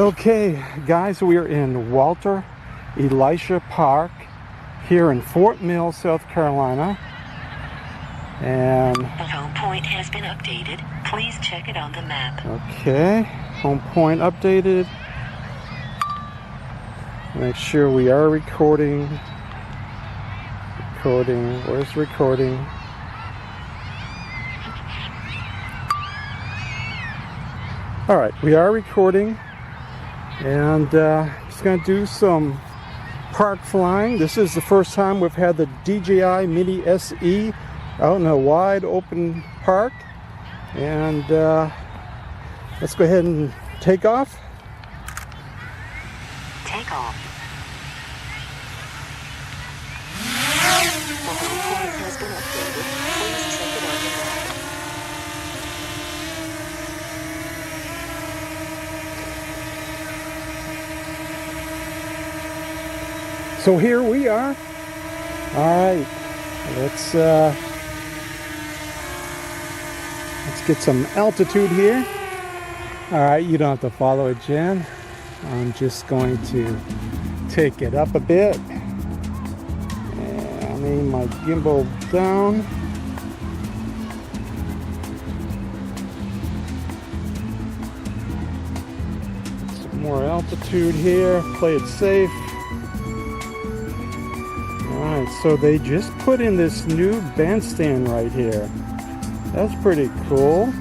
Okay, guys, we are in Walter Elisha Park here in Fort Mill, South Carolina. And the home point has been updated. Please check it on the map. Okay, home point updated. Make sure we are recording. Where's recording? All right, we are recording. And just going to do some park flying. This is the first time we've had the DJI Mini SE out in a wide open park. And let's go ahead and take off. Take off. The home point has been updated. Please check it on the map. So here we are. All right, let's get some altitude here. All right, you don't have to follow it, Jen. I'm just going to take it up a bit and aim my gimbal down. Some more altitude here. Play it safe. Alright, so they just put in this new bandstand right here. That's pretty cool.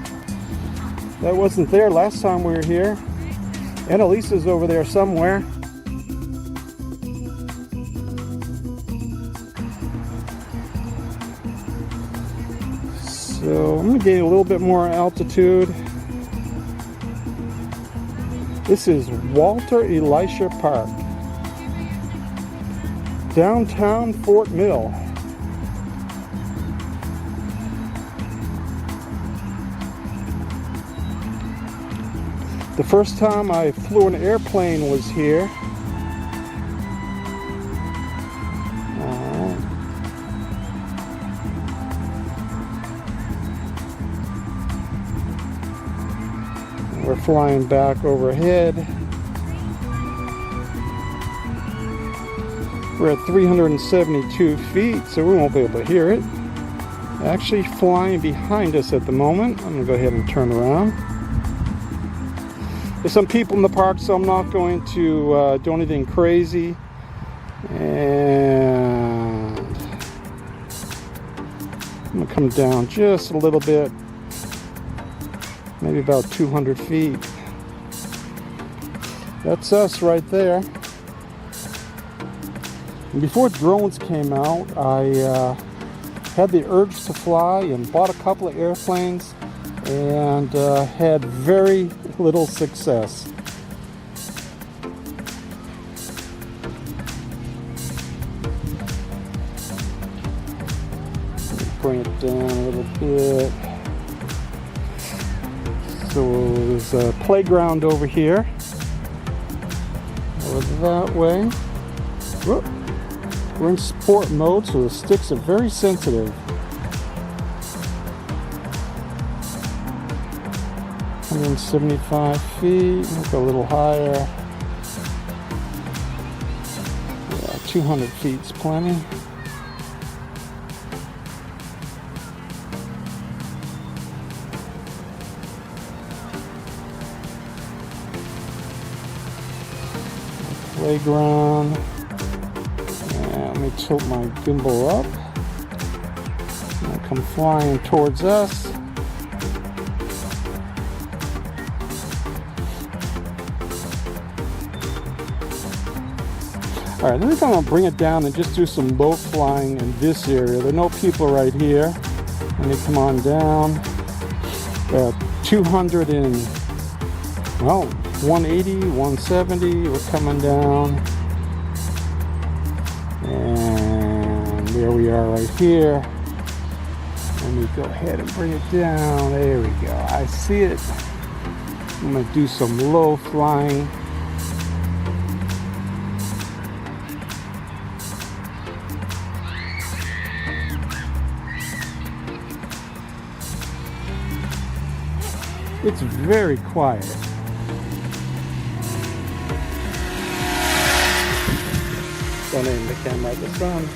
That wasn't there last time we were here. Annalisa's over there somewhere. So I'm going to gain a little bit more altitude. This is Walter Elisha Park, downtown Fort Mill. The first time I flew an airplane was here. We're flying back overhead. We're at 372 feet, so we won't be able to hear it. Actually flying behind us at the moment. I'm going to go ahead and turn around. There's some people in the park, so I'm not going to do anything crazy. And I'm going to come down just a little bit. Maybe about 200 feet. That's us right there. And before drones came out, I had the urge to fly and bought a couple of airplanes and had very little success. Bring it down a little bit. So there's a playground over here. Over that way. Whoop. We're in sport mode, so the sticks are very sensitive. $175 feet. Look a little higher. Yeah, 200 feet's plenty. Playground. And let me tilt my gimbal up. And come flying towards us. Alright, then I'm going to bring it down and just do some low flying in this area. There are no people right here. Let me come on down. 200 and, well, 180, 170, we're coming down. And there we are right here. Let me go ahead and bring it down. There we go. I see it. I'm going to do some low flying. It's very quiet. Don't aim the camera at the sun.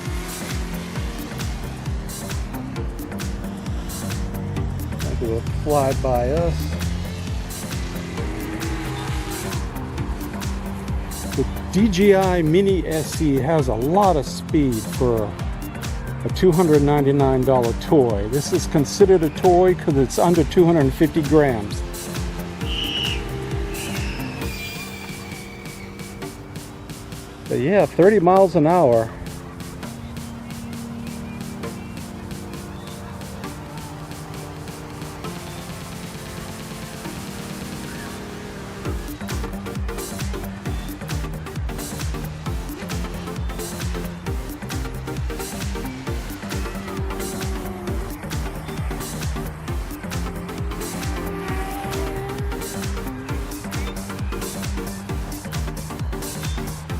Maybe it'll fly by us. The DJI Mini SE has a lot of speed for a $299 toy. This is considered a toy because it's under 250 grams. But yeah, 30 miles an hour.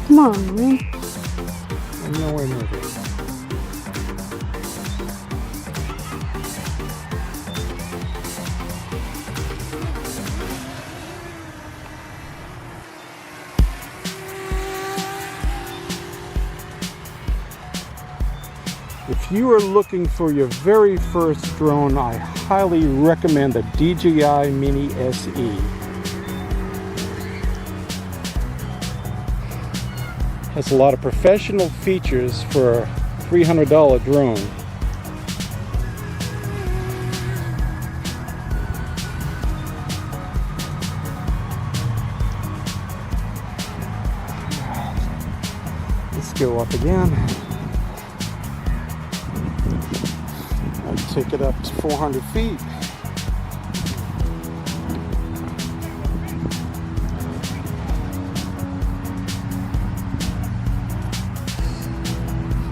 Come on, man. I'm nowhere near it. If you are looking for your very first drone, I highly recommend the DJI Mini SE. Has a lot of professional features for a $300 drone. Let's go up again. I'll take it up to 400 feet.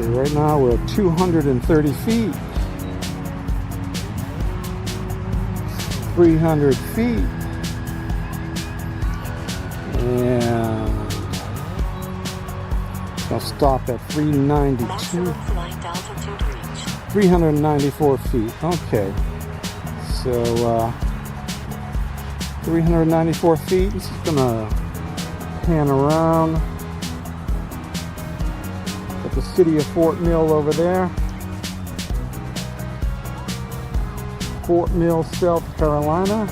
Right now we're at 230 feet, 300 feet, and I'll stop at 392, 394 feet. Okay, so 394 feet. This is gonna pan around. The city of Fort Mill over there. Fort Mill, South Carolina.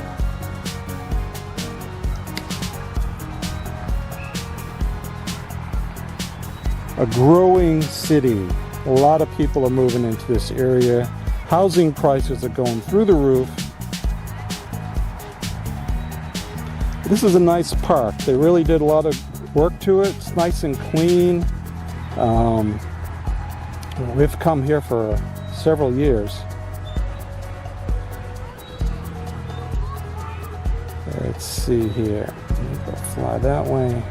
A growing city. A lot of people are moving into this area. Housing prices are going through the roof. This is a nice park. They really did a lot of work to it. It's nice and clean. We've come here for several years. Let's see here. Go fly that way.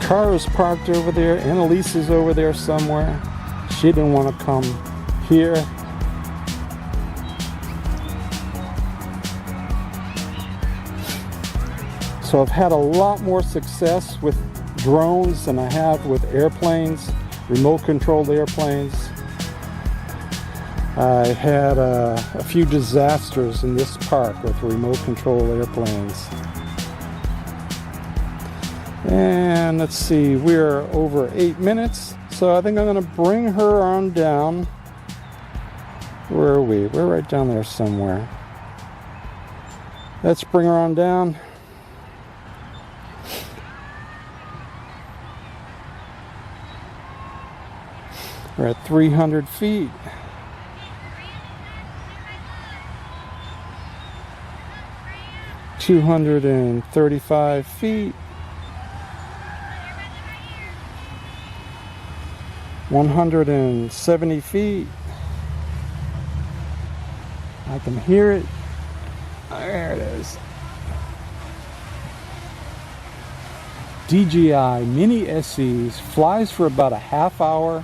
Car is parked over there. Annalise is over there somewhere. She didn't want to come here. So I've had a lot more success with drones than I have with airplanes, remote controlled airplanes. I had a few disasters in this park with remote controlled airplanes. And let's see, we're over 8 minutes, so I think I'm going to bring her on down. Where are we? We're right down there somewhere. Let's bring her on down. We're at 300 feet. $235 feet. 170 feet. I can hear it. There it is. DJI Mini SEs flies for about a half hour.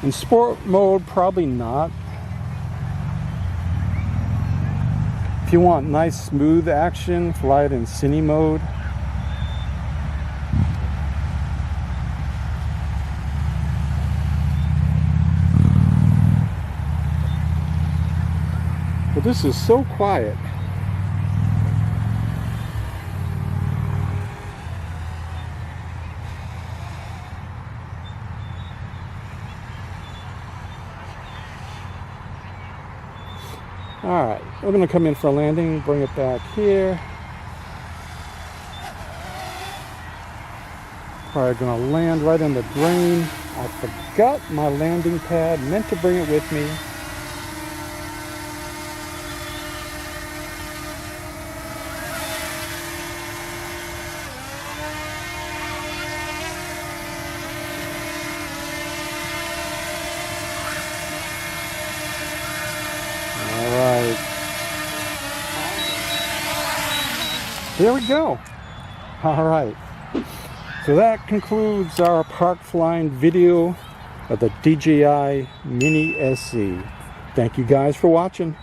In sport mode, probably not. If you want nice smooth action, fly it in cine mode. Well, this is so quiet. Alright, we're going to come in for a landing, bring it back here. Probably going to land right in the drain. I forgot my landing pad, meant to bring it with me. Alright. There we go. Alright. So that concludes our park flying video of the DJI Mini SE. Thank you guys for watching.